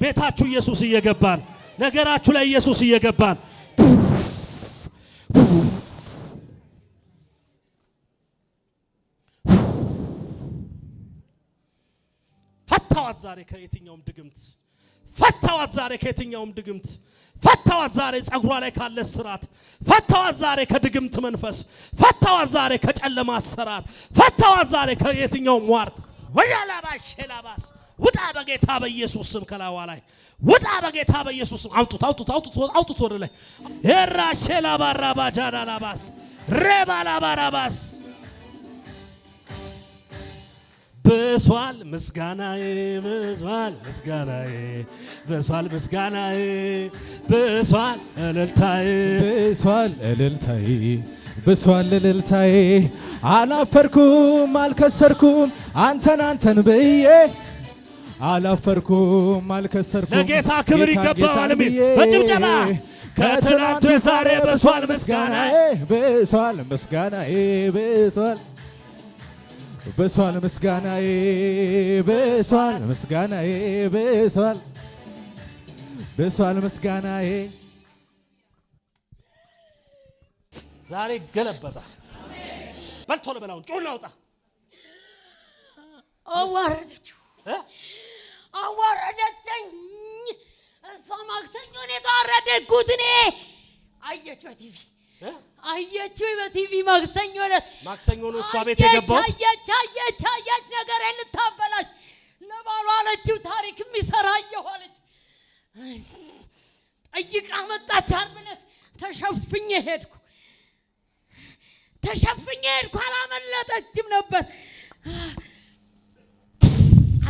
ቤታችሁ ኢየሱስ እየገባን ነገራችሁ ላይ ኢየሱስ እየገባን ፈታዋት ዛሬ ከየትኛውም ድግምት ፈታዋት ዛሬ ከየትኛውም ድግምት ፈታዋት ዛሬ ጸጉሯ ላይ ካለ ስራት ፈታዋት ዛሬ ከድግምት መንፈስ ፈታዋት ዛሬ ከጨለማ አሰራር ፈታዋት ዛሬ ከየትኛውም ሟርት ወያላባሽ ሸላባስ ውጣ በጌታ በኢየሱስ ስም ከላዋ ላይ ውጣ በጌታ በኢየሱስ ስም አውጡት ወደ ላይ የራ ሸላባራባ ጃዳላባስ ረባላባራባስ በሷል ምስጋናዬ በሷል ምስጋናዬ በሷል ምስጋናዬ በሷል እልልታዬ በሷል እልልታዬ በሷል እልልታዬ አላፈርኩም አልከሰርኩም አንተን ብዬ አላፈርኩም አልከሰርኩም ለጌታ ክብር ይገባዋል በጭብጨባ ከትናንቱ ዛሬ በሷል ምስጋናዬ በሷል ምስጋናዬ በሷል ምስጋናዬ በሷል ምስጋናዬ በሷል ምስጋናዬ ዛሬ ገለበጣ በልቶ ለበላውን ጮና ወጣ አዋረደችኝ እሷ ማክሰኞ ነው የተዋረደኩት እኔ አየች በቲቪ አየችው በቲቪ ማክሰኞ ነው እሷ ቤት የገባው አየች ነገር ልታበላሽ ለባሏ አለችው ታሪክ የሚሰራ አየኋለች ጠይቃ መጣች ዓርብ ዕለት ተሸፍኜ ሄድኩ አላመለጠችም ነበር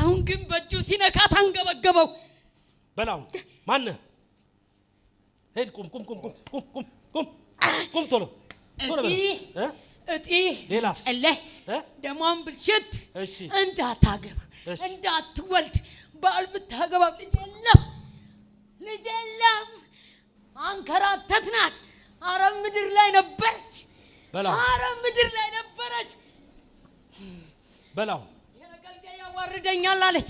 አሁን ግን በእጁ ሲነካት አንገበገበው በላው ማን ሄድ ቁም ቶሎ እጢ ጸለይ ደሟን ብልሽት እንዳታገባ እንዳትወልድ ባል ብታገባ ልጅ የለም አንከራተትናት አረብ ምድር ላይ ነበረች በላው የገልገያ ያዋርደኛል አለች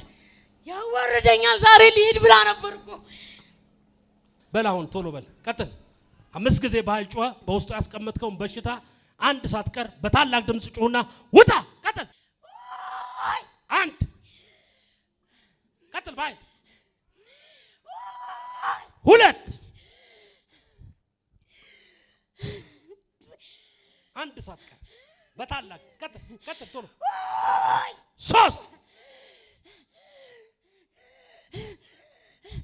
ያዋርደኛል ዛሬ ሊሄድ ብላ ነበርኩ በላውን ቶሎ በል ቀጥል 5 ጊዜ በኃይል ጮኸ በውስጡ ያስቀመጥከውን በሽታ አንድ ሳትቀር በታላቅ ድምጽ ጮህና ውጣ ቀጥል አንድ ቀጥል በኃይል ሁለት አንድ ሳትቀር በታላቅ ቀጥል ቶሎ ሶስት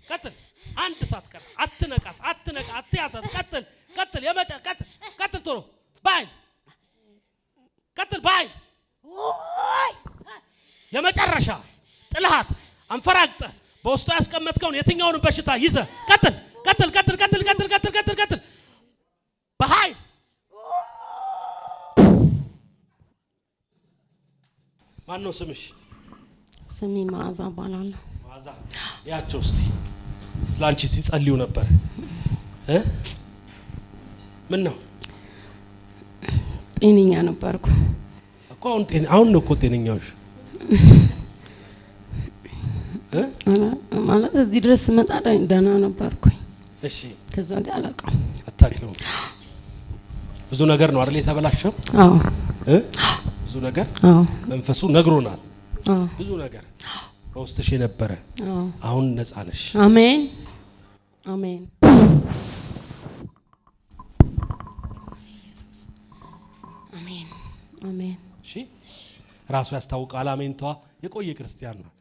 ቀጥል አንድ ሳትቀር አትነቃት አትያዛት ቀጥል ቀጥል ቶሎ ባይ ቀጥል ባይ የመጨረሻ ጥልሃት አንፈራግጠ በውስጡ ያስቀመጥከውን የትኛውን በሽታ ይዘ ቀጥል በኃይል ማን ነው ስምሽ? ስሜ መዓዛ እባላለሁ። መዓዛ ያቸው እስቲ ስላንቺ ሲጸልዩ ነበር ምን ነው? ጤነኛ ነበርኩ እኮ አሁን ነው እኮ ጤነኛውሽ ማለት እዚህ ድረስ መጣ ደህና ነበርኩኝ። እሺ ከዛ ወዲያ አላውቅም። አታውቂውም? ብዙ ነገር ነው አይደል የተበላሸው? አዎ ብዙ ነገር መንፈሱ ነግሮናል። ብዙ ነገር በውስጥሽ የነበረ አሁን ነፃ ነሽ። አሜን። እሺ ራሱ ያስታውቃል። አሜንቷ የቆየ ክርስቲያን ነው።